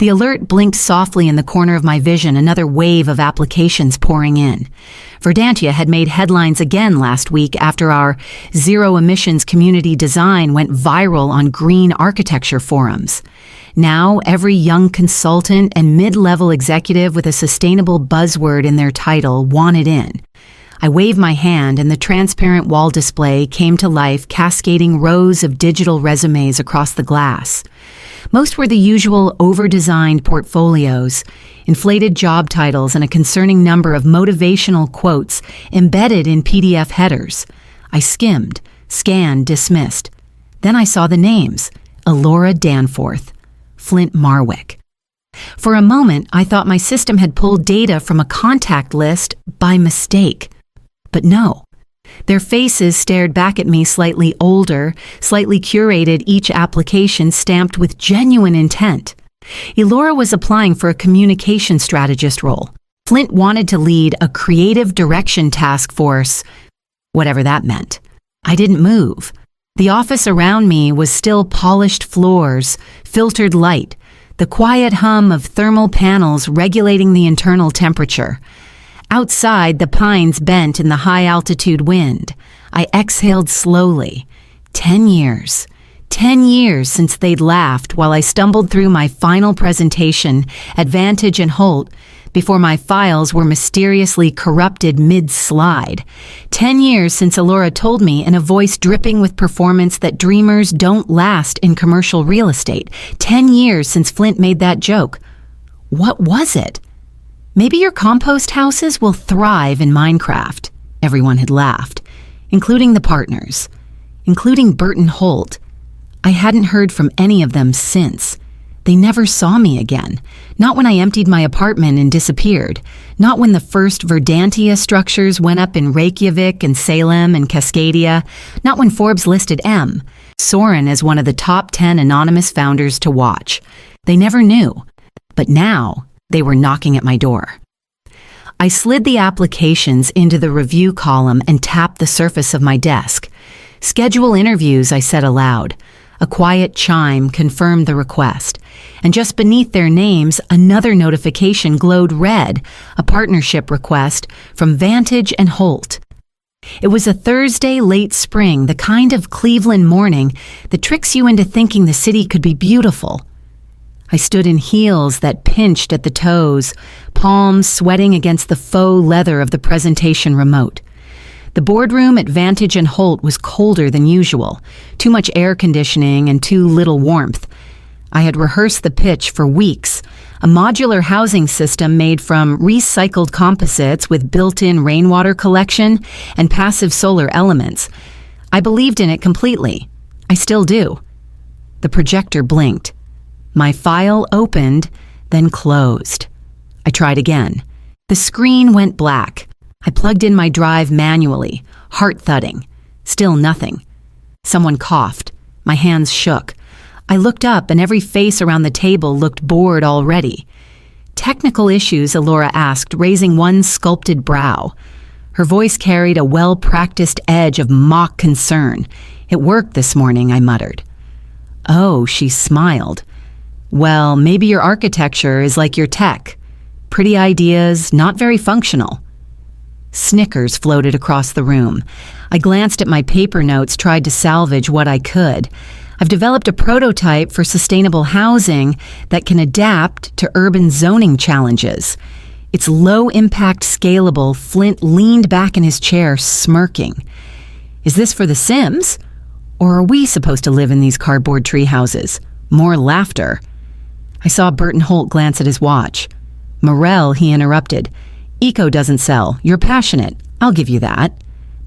The alert blinked softly in the corner of my vision, another wave of applications pouring in. Verdantia had made headlines again last week after our zero-emissions community design went viral on green architecture forums. Now, every young consultant and mid-level executive with a sustainable buzzword in their title wanted in. I waved my hand and the transparent wall display came to life, cascading rows of digital resumes across the glass. Most were the usual over-designed portfolios, inflated job titles, and a concerning number of motivational quotes embedded in PDF headers. I skimmed, scanned, dismissed. Then I saw the names: Elora Danforth, Flint Marwick. For a moment, I thought my system had pulled data from a contact list by mistake. But no. Their faces stared back at me, slightly older, slightly curated, each application stamped with genuine intent. Elora was applying for a communication strategist role. Flint wanted to lead a creative direction task force, whatever that meant. I didn't move. The office around me was still polished floors, filtered light, the quiet hum of thermal panels regulating the internal temperature. Outside, the pines bent in the high-altitude wind. I exhaled slowly. 10 years. 10 years since they'd laughed while I stumbled through my final presentation at Vantage and Holt before my files were mysteriously corrupted mid-slide. 10 years since Elora told me in a voice dripping with performance that dreamers don't last in commercial real estate. 10 years since Flint made that joke. What was it? Maybe your compost houses will thrive in Minecraft. Everyone had laughed, including the partners, including Burton Holt. I hadn't heard from any of them since. They never saw me again. Not when I emptied my apartment and disappeared. Not when the first Verdantia structures went up in Reykjavik and Salem and Cascadia. Not when Forbes listed M. Soren as one of the top 10 anonymous founders to watch. They never knew. But now, they were knocking at my door. I slid the applications into the review column and tapped the surface of my desk. Schedule interviews, I said aloud. A quiet chime confirmed the request. And just beneath their names, another notification glowed red, a partnership request from Vantage and Holt. It was a Thursday late spring, the kind of Cleveland morning that tricks you into thinking the city could be beautiful. I stood in heels that pinched at the toes, palms sweating against the faux leather of the presentation remote. The boardroom at Vantage and Holt was colder than usual, too much air conditioning and too little warmth. I had rehearsed the pitch for weeks, a modular housing system made from recycled composites with built-in rainwater collection and passive solar elements. I believed in it completely. I still do. The projector blinked. My file opened, then closed. I tried again. The screen went black. I plugged in my drive manually, heart thudding. Still nothing. Someone coughed. My hands shook. I looked up and every face around the table looked bored already. Technical issues, Elora asked, raising one sculpted brow. Her voice carried a well-practiced edge of mock concern. It worked this morning, I muttered. Oh, she smiled. Well, maybe your architecture is like your tech. Pretty ideas, not very functional. Snickers floated across the room. I glanced at my paper notes, tried to salvage what I could. I've developed a prototype for sustainable housing that can adapt to urban zoning challenges. It's low-impact, scalable. Flint leaned back in his chair, smirking. Is this for The Sims? Or are we supposed to live in these cardboard tree houses? More laughter. I saw Burton Holt glance at his watch. Morel, he interrupted. Eco doesn't sell. You're passionate. I'll give you that.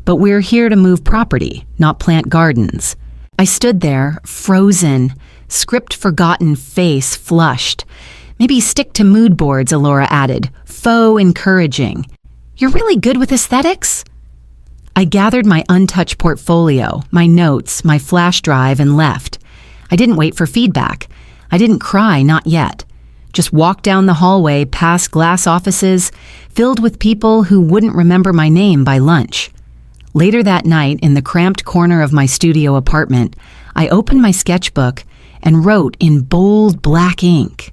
But we're here to move property, not plant gardens. I stood there, frozen, script-forgotten face flushed. Maybe stick to mood boards, Elora added, faux encouraging. You're really good with aesthetics? I gathered my untouched portfolio, my notes, my flash drive, and left. I didn't wait for feedback. I didn't cry, not yet. Just walked down the hallway past glass offices filled with people who wouldn't remember my name by lunch. Later that night, in the cramped corner of my studio apartment, I opened my sketchbook and wrote in bold black ink,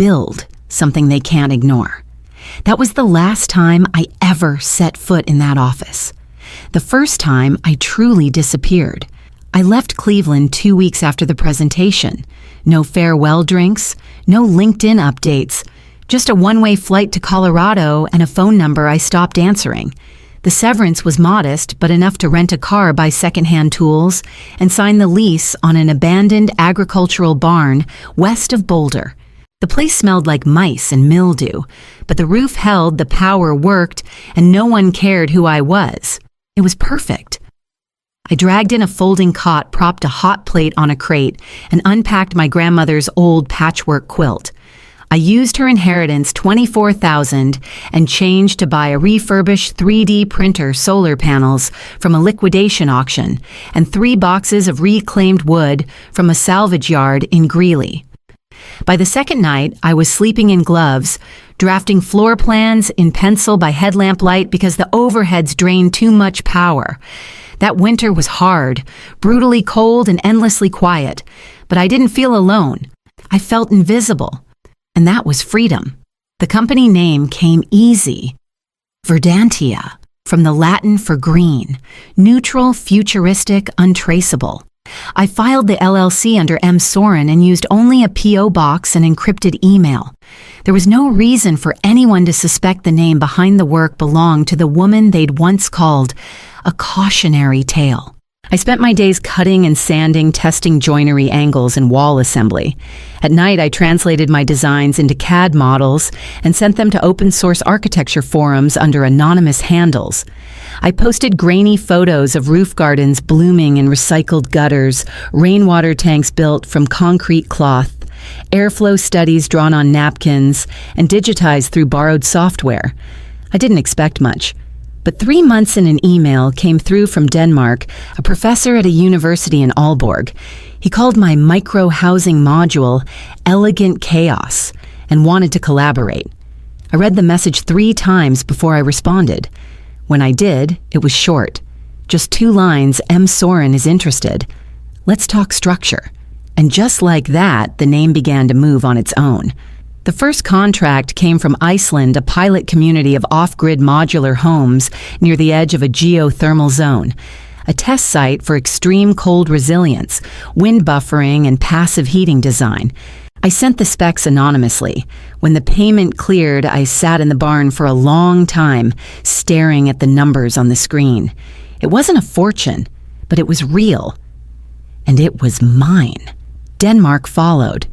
build something they can't ignore. That was the last time I ever set foot in that office. The first time I truly disappeared. I left Cleveland 2 weeks after the presentation. No farewell drinks, no LinkedIn updates, just a one-way flight to Colorado and a phone number I stopped answering. The severance was modest, but enough to rent a car, buy secondhand tools, and sign the lease on an abandoned agricultural barn west of Boulder. The place smelled like mice and mildew, but the roof held, the power worked, and no one cared who I was. It was perfect. I dragged in a folding cot, propped a hot plate on a crate, and unpacked my grandmother's old patchwork quilt. I used her inheritance, $24,000, and change to buy a refurbished 3D printer solar panels from a liquidation auction and 3 boxes of reclaimed wood from a salvage yard in Greeley. By the second night, I was sleeping in gloves, drafting floor plans in pencil by headlamp light because the overheads drained too much power. That winter was hard, brutally cold and endlessly quiet, but I didn't feel alone. I felt invisible. And that was freedom. The company name came easy. Verdantia, from the Latin for green, neutral, futuristic, untraceable. I filed the LLC under M. Soren and used only a P.O. box and encrypted email. There was no reason for anyone to suspect the name behind the work belonged to the woman they'd once called a cautionary tale. I spent my days cutting and sanding, testing joinery angles and wall assembly. At night, I translated my designs into CAD models and sent them to open-source architecture forums under anonymous handles. I posted grainy photos of roof gardens blooming in recycled gutters, rainwater tanks built from concrete cloth, airflow studies drawn on napkins, and digitized through borrowed software. I didn't expect much. But 3 months in an email came through from Denmark, a professor at a university in Aalborg. He called my micro-housing module Elegant Chaos and wanted to collaborate. I read the message 3 times before I responded. When I did, it was short. Just 2 lines, M. Soren is interested. Let's talk structure. And just like that, the name began to move on its own. The first contract came from Iceland, a pilot community of off-grid modular homes near the edge of a geothermal zone, a test site for extreme cold resilience, wind buffering, and passive heating design. I sent the specs anonymously. When the payment cleared, I sat in the barn for a long time, staring at the numbers on the screen. It wasn't a fortune, but it was real. And it was mine. Denmark followed.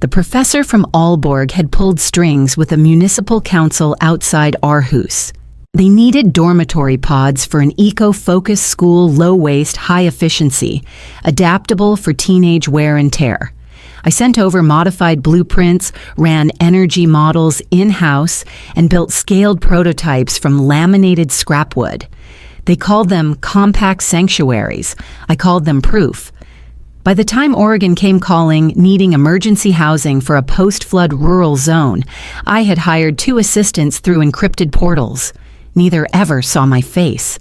The professor from Aalborg had pulled strings with a municipal council outside Aarhus. They needed dormitory pods for an eco-focused school, low-waste, high-efficiency, adaptable for teenage wear and tear. I sent over modified blueprints, ran energy models in-house, and built scaled prototypes from laminated scrapwood. They called them compact sanctuaries. I called them proof. By the time Oregon came calling, needing emergency housing for a post-flood rural zone, I had hired 2 assistants through encrypted portals. Neither ever saw my face.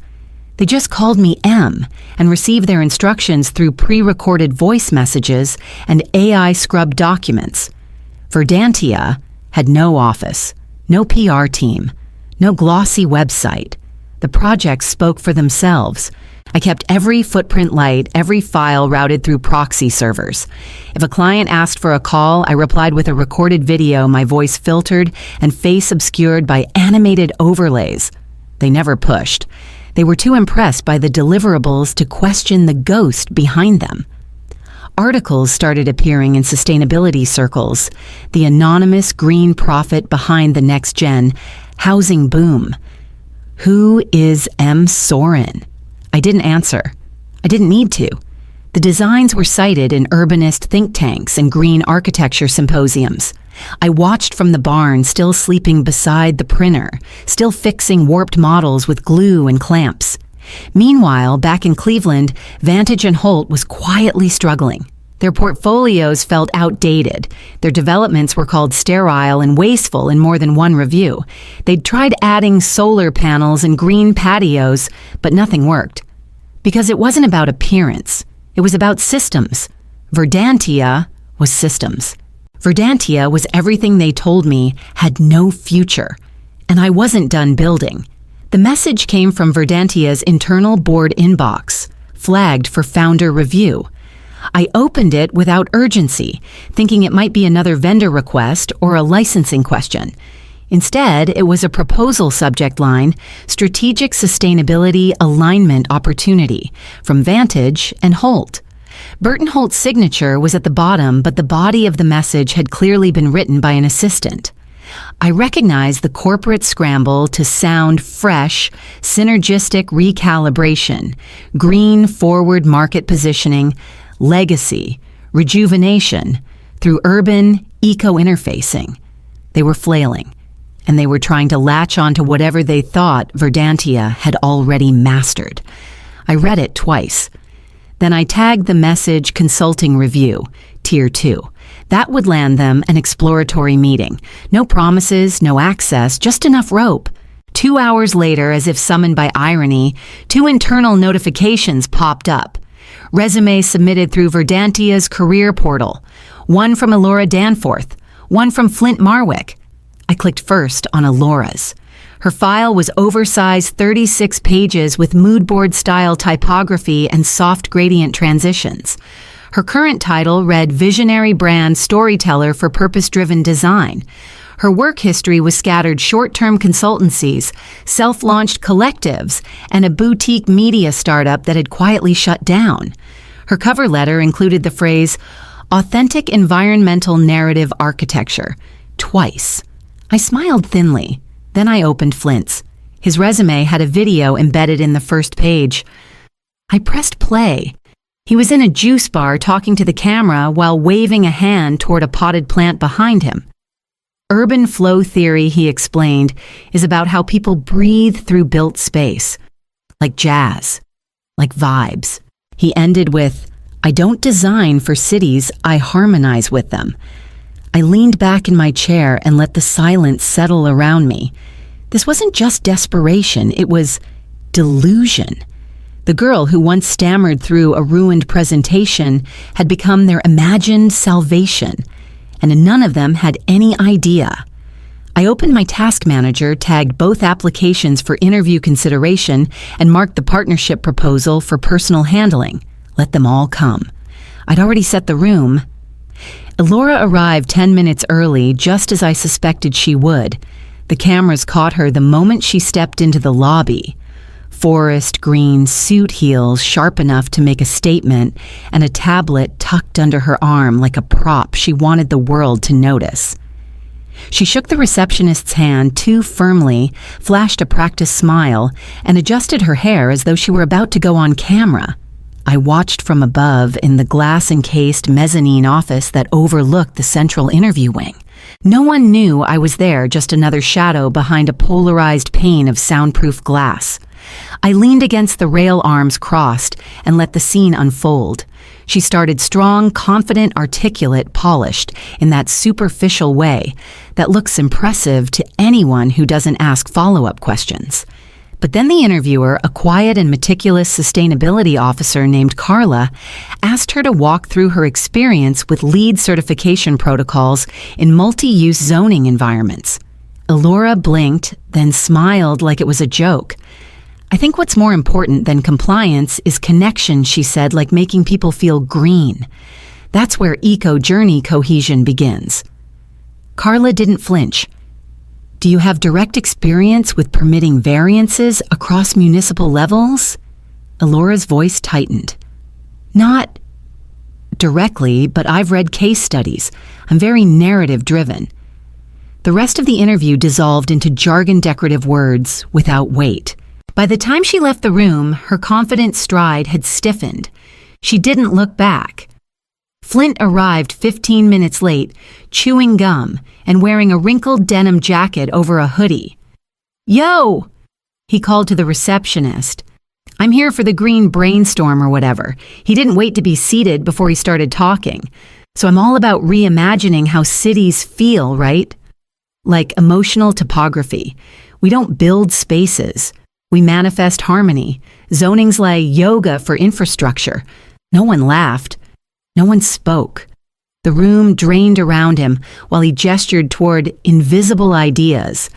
They just called me M and received their instructions through pre-recorded voice messages and AI-scrubbed documents. Verdantia had no office, no PR team, no glossy website. The projects spoke for themselves. I kept every footprint light, every file routed through proxy servers. If a client asked for a call, I replied with a recorded video, my voice filtered and face obscured by animated overlays. They never pushed. They were too impressed by the deliverables to question the ghost behind them. Articles started appearing in sustainability circles. The anonymous green prophet behind the next-gen housing boom. Who is M. Soren? I didn't answer. I didn't need to. The designs were cited in urbanist think tanks and green architecture symposiums. I watched from the barn, still sleeping beside the printer, still fixing warped models with glue and clamps. Meanwhile, back in Cleveland, Vantage and Holt was quietly struggling. Their portfolios felt outdated. Their developments were called sterile and wasteful in more than one review. They'd tried adding solar panels and green patios, but nothing worked. Because it wasn't about appearance. It was about systems. Verdantia was systems. Verdantia was everything they told me had no future, and I wasn't done building. The message came from Verdantia's internal board inbox, flagged for founder review. I opened it without urgency, thinking it might be another vendor request or a licensing question. Instead, it was a proposal subject line, Strategic Sustainability Alignment Opportunity, from Vantage and Holt. Burton Holt's signature was at the bottom, but the body of the message had clearly been written by an assistant. I recognized the corporate scramble to sound fresh, synergistic recalibration, green forward market positioning, legacy, rejuvenation, through urban eco-interfacing. They were flailing, and they were trying to latch onto whatever they thought Verdantia had already mastered. I read it twice. Then I tagged the message Consulting Review, Tier 2. That would land them an exploratory meeting. No promises, no access, just enough rope. 2 hours later, as if summoned by irony, 2 internal notifications popped up. Resume submitted through Verdantia's career portal. One from Elora Danforth, one from Flint Marwick. I clicked first on Elora's. Her file was oversized 36 pages with mood board style typography and soft gradient transitions. Her current title read Visionary Brand Storyteller for Purpose-Driven Design. Her work history was scattered short-term consultancies, self-launched collectives, and a boutique media startup that had quietly shut down. Her cover letter included the phrase, Authentic Environmental Narrative Architecture, twice. I smiled thinly. Then I opened Flint's. His resume had a video embedded in the first page. I pressed play. He was in a juice bar talking to the camera while waving a hand toward a potted plant behind him. Urban flow theory, he explained, is about how people breathe through built space. Like jazz. Like vibes. He ended with, I don't design for cities, I harmonize with them. I leaned back in my chair and let the silence settle around me. This wasn't just desperation, it was delusion. The girl who once stammered through a ruined presentation had become their imagined salvation, and none of them had any idea. I opened my task manager, tagged both applications for interview consideration, and marked the partnership proposal for personal handling. Let them all come. I'd already set the room. Elora arrived 10 minutes early, just as I suspected she would. The cameras caught her the moment she stepped into the lobby. Forest green suit heels sharp enough to make a statement, and a tablet tucked under her arm like a prop she wanted the world to notice. She shook the receptionist's hand too firmly, flashed a practiced smile, and adjusted her hair as though she were about to go on camera. I watched from above in the glass-encased mezzanine office that overlooked the central interview wing. No one knew I was there, just another shadow behind a polarized pane of soundproof glass. I leaned against the rail arms crossed and let the scene unfold. She started strong, confident, articulate, polished, in that superficial way that looks impressive to anyone who doesn't ask follow-up questions. But then the interviewer, a quiet and meticulous sustainability officer named Carla, asked her to walk through her experience with LEED certification protocols in multi-use zoning environments. Elora blinked, then smiled like it was a joke. I think what's more important than compliance is connection, she said, like making people feel green. That's where eco-journey cohesion begins. Carla didn't flinch. Do you have direct experience with permitting variances across municipal levels? Elora's voice tightened. Not directly, but I've read case studies. I'm very narrative-driven. The rest of the interview dissolved into jargon decorative words without weight. By the time she left the room, her confident stride had stiffened. She didn't look back. Flint arrived 15 minutes late, chewing gum and wearing a wrinkled denim jacket over a hoodie. Yo! He called to the receptionist. I'm here for the green brainstorm or whatever. He didn't wait to be seated before he started talking. So I'm all about reimagining how cities feel, right? Like emotional topography. We don't build spaces. We manifest harmony. Zoning's like yoga for infrastructure. No one laughed. No one spoke. The room drained around him while he gestured toward invisible ideas.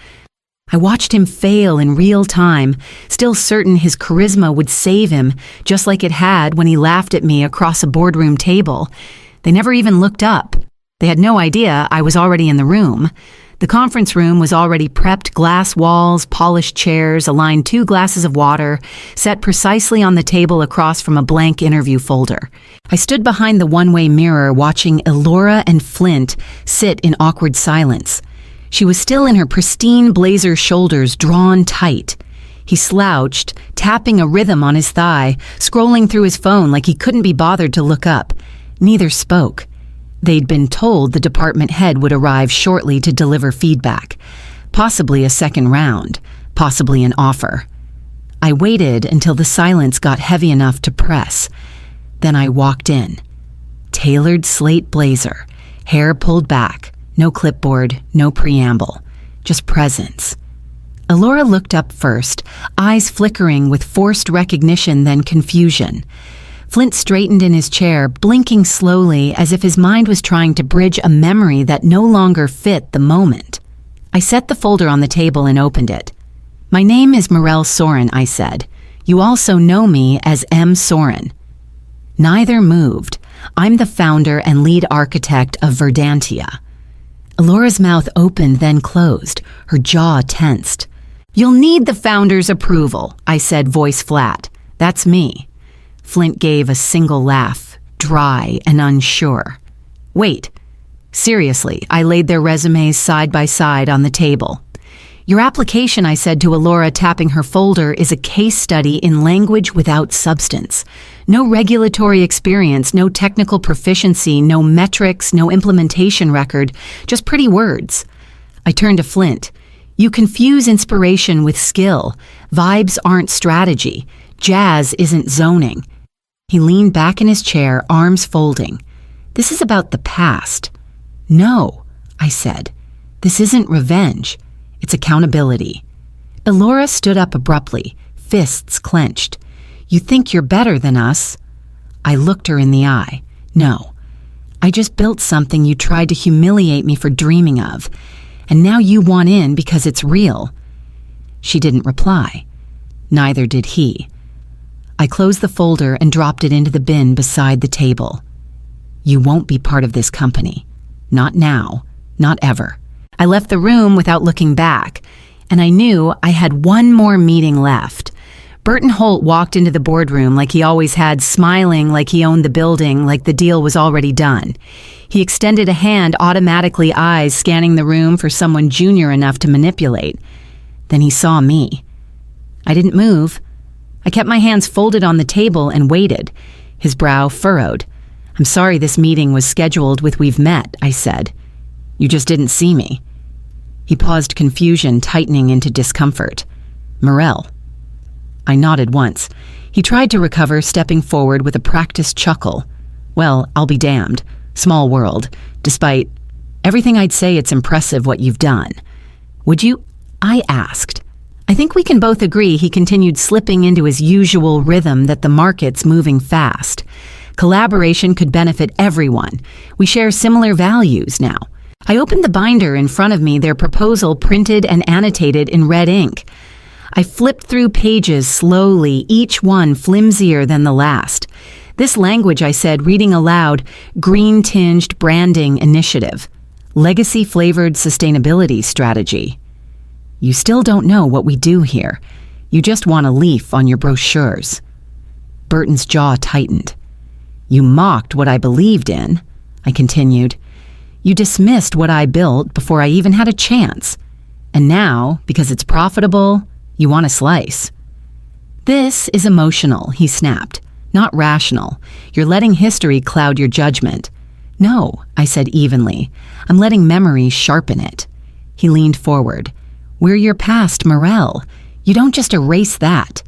I watched him fail in real time, still certain his charisma would save him, just like it had when he laughed at me across a boardroom table. They never even looked up. They had no idea I was already in the room. The conference room was already prepped, glass walls, polished chairs, aligned 2 glasses of water, set precisely on the table across from a blank interview folder. I stood behind the one-way mirror watching Elora and Flint sit in awkward silence. She was still in her pristine blazer shoulders drawn tight. He slouched, tapping a rhythm on his thigh, scrolling through his phone like he couldn't be bothered to look up. Neither spoke. They'd been told the department head would arrive shortly to deliver feedback. Possibly a second round, possibly an offer. I waited until the silence got heavy enough to press. Then I walked in. Tailored slate blazer, hair pulled back, no clipboard, no preamble, just presence. Elora looked up first, eyes flickering with forced recognition then confusion. Flint straightened in his chair, blinking slowly as if his mind was trying to bridge a memory that no longer fit the moment. I set the folder on the table and opened it. "My name is Morel Soren," I said. "You also know me as M. Soren." Neither moved. I'm the founder and lead architect of Verdantia. Elora's mouth opened then closed, her jaw tensed. "You'll need the founder's approval," I said, voice flat. "That's me." Flint gave a single laugh, dry and unsure. "Wait. Seriously," I laid their resumes side by side on the table. "Your application," I said to Elora, tapping her folder, "is a case study in language without substance. No regulatory experience, no technical proficiency, no metrics, no implementation record, just pretty words." I turned to Flint. "You confuse inspiration with skill. Vibes aren't strategy. Jazz isn't zoning." He leaned back in his chair, arms folding. "This is about the past." "No," I said. "This isn't revenge. It's accountability." Elora stood up abruptly, fists clenched. "You think you're better than us?" I looked her in the eye. "No. I just built something you tried to humiliate me for dreaming of, and now you want in because it's real." She didn't reply. Neither did he. I closed the folder and dropped it into the bin beside the table. "You won't be part of this company. Not now. Not ever." I left the room without looking back, and I knew I had one more meeting left. Burton Holt walked into the boardroom like he always had, smiling like he owned the building, like the deal was already done. He extended a hand, automatically eyes scanning the room for someone junior enough to manipulate. Then he saw me. I didn't move. I kept my hands folded on the table and waited, his brow furrowed. "I'm sorry this meeting was scheduled with 'we've met,'" I said. "You just didn't see me." He paused, confusion tightening into discomfort. "Morel." I nodded once. He tried to recover, stepping forward with a practiced chuckle. "Well, I'll be damned. Small world. Despite everything, I'd say it's impressive what you've done. Would you?" I asked. "I think we can both agree," he continued, slipping into his usual rhythm, "that the market's moving fast. Collaboration could benefit everyone. We share similar values now." I opened the binder in front of me, their proposal printed and annotated in red ink. I flipped through pages slowly, each one flimsier than the last. "This language," I said, reading aloud, "green-tinged branding initiative. Legacy-flavored sustainability strategy. You still don't know what we do here. You just want a leaf on your brochures." Burton's jaw tightened. "You mocked what I believed in," I continued. "You dismissed what I built before I even had a chance. And now, because it's profitable, you want a slice." "This is emotional," he snapped, "not rational. You're letting history cloud your judgment." "No," I said evenly. "I'm letting memory sharpen it." He leaned forward. "We're your past, Morel. You don't just erase that."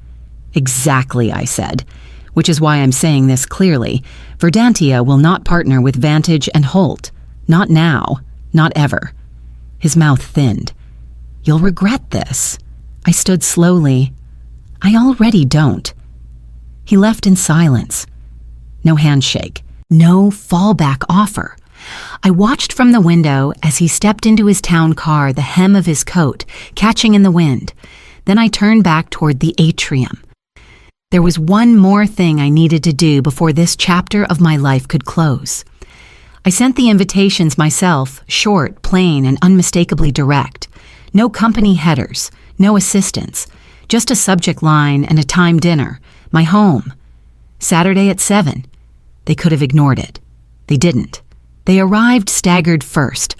"Exactly," I said, "which is why I'm saying this clearly. Verdantia will not partner with Vantage and Holt. Not now. Not ever." His mouth thinned. "You'll regret this." I stood slowly. "I already don't." He left in silence. No handshake. No fallback offer. I watched from the window as he stepped into his town car, the hem of his coat catching in the wind. Then I turned back toward the atrium. There was one more thing I needed to do before this chapter of my life could close. I sent the invitations myself, short, plain, and unmistakably direct. No company headers, no assistants, just a subject line and a time dinner, my home. Saturday at 7. They could have ignored it. They didn't. They arrived staggered first.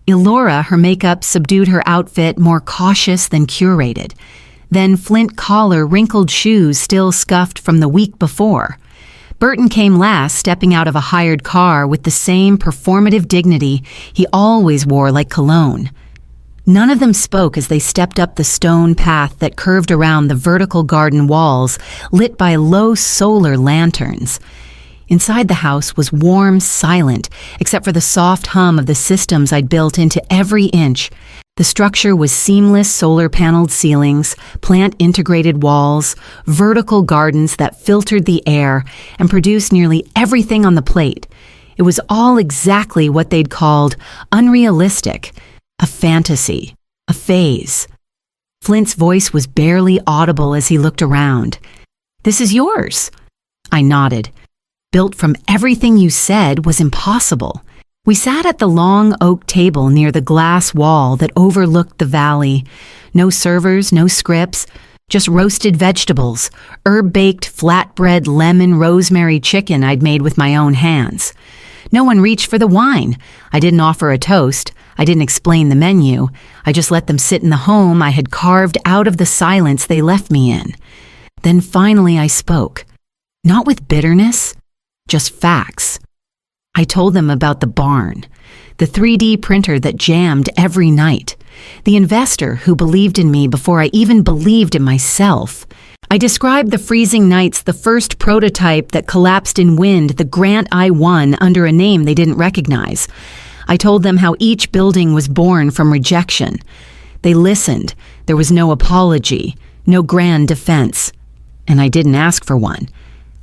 Elora, her makeup subdued her outfit, more cautious than curated. Then flint collar, wrinkled shoes still scuffed from the week before. Burton came last, stepping out of a hired car with the same performative dignity he always wore like cologne. None of them spoke as they stepped up the stone path that curved around the vertical garden walls, lit by low solar lanterns. Inside the house was warm, silent, except for the soft hum of the systems I'd built into every inch. The structure was seamless solar-paneled ceilings, plant-integrated walls, vertical gardens that filtered the air and produced nearly everything on the plate. It was all exactly what they'd called unrealistic, a fantasy, a phase. Flint's voice was barely audible as he looked around. "This is yours." I nodded. Built from everything you said was impossible. We sat at the long oak table near the glass wall that overlooked the valley. No servers, no scripts, just roasted vegetables, herb-baked flatbread lemon rosemary chicken I'd made with my own hands. No one reached for the wine. I didn't offer a toast. I didn't explain the menu. I just let them sit in the home I had carved out of the silence they left me in. Then finally I spoke. Not with bitterness, just facts. I told them about the barn, the 3D printer that jammed every night, the investor who believed in me before I even believed in myself. I described the freezing nights, the first prototype that collapsed in wind, the grant I won under a name they didn't recognize. I told them how each building was born from rejection. They listened. There was no apology, no grand defense. And I didn't ask for one.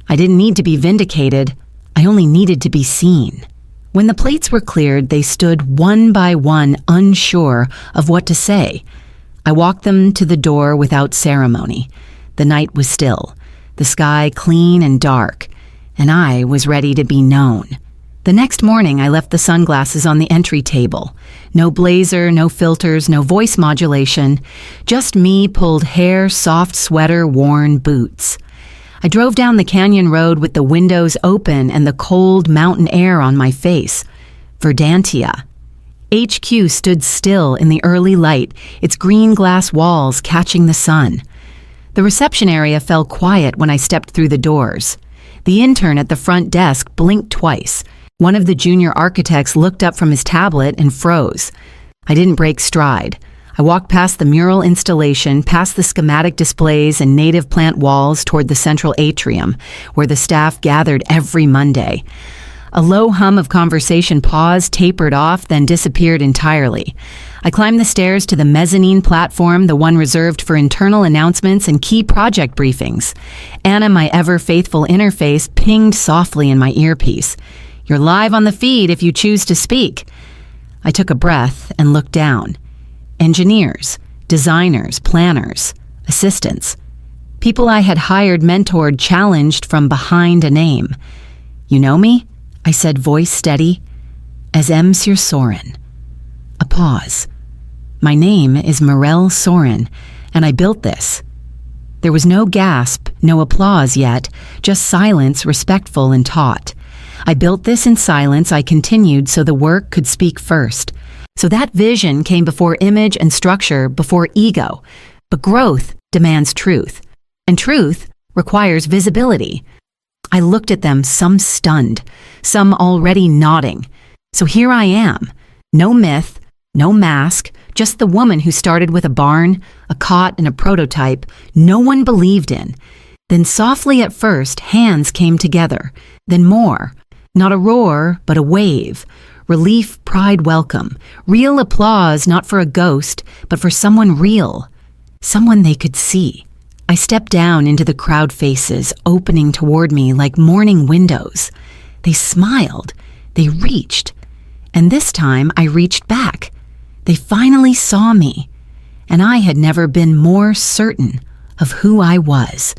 I didn't need to be vindicated. I only needed to be seen. When the plates were cleared, they stood one by one, unsure of what to say. I walked them to the door without ceremony. The night was still, the sky clean and dark, and I was ready to be known. The next morning, I left the sunglasses on the entry table. No blazer, no filters, no voice modulation. Just me, pulled hair, soft sweater, worn boots. I drove down the canyon road with the windows open and the cold mountain air on my face. Verdantia. HQ stood still in the early light, its green glass walls catching the sun. The reception area fell quiet when I stepped through the doors. The intern at the front desk blinked twice. One of the junior architects looked up from his tablet and froze. I didn't break stride. I walked past the mural installation, past the schematic displays and native plant walls toward the central atrium, where the staff gathered every Monday. A low hum of conversation paused, tapered off, then disappeared entirely. I climbed the stairs to the mezzanine platform, the one reserved for internal announcements and key project briefings. Anna, my ever-faithful interface, pinged softly in my earpiece. "You're live on the feed if you choose to speak." I took a breath and looked down. Engineers, designers, planners, assistants. People I had hired, mentored, challenged from behind a name. "You know me?" I said, voice steady. "As M. Sir Soren." A pause. "My name is Morel Soren, and I built this." There was no gasp, no applause yet, just silence, respectful and taut. I built this in silence. I continued so the work could speak first. So that vision came before image and structure, before ego. But growth demands truth, and truth requires visibility. I looked at them, some stunned, some already nodding. So here I am. No myth, no mask, just the woman who started with a barn, a cot, and a prototype no one believed in. Then softly at first, hands came together. Then more. Not a roar, but a wave. Relief, pride, welcome. Real applause, not for a ghost, but for someone real. Someone they could see. I stepped down into the crowd faces, opening toward me like morning windows. They smiled. They reached. And this time I reached back. They finally saw me, and I had never been more certain of who I was.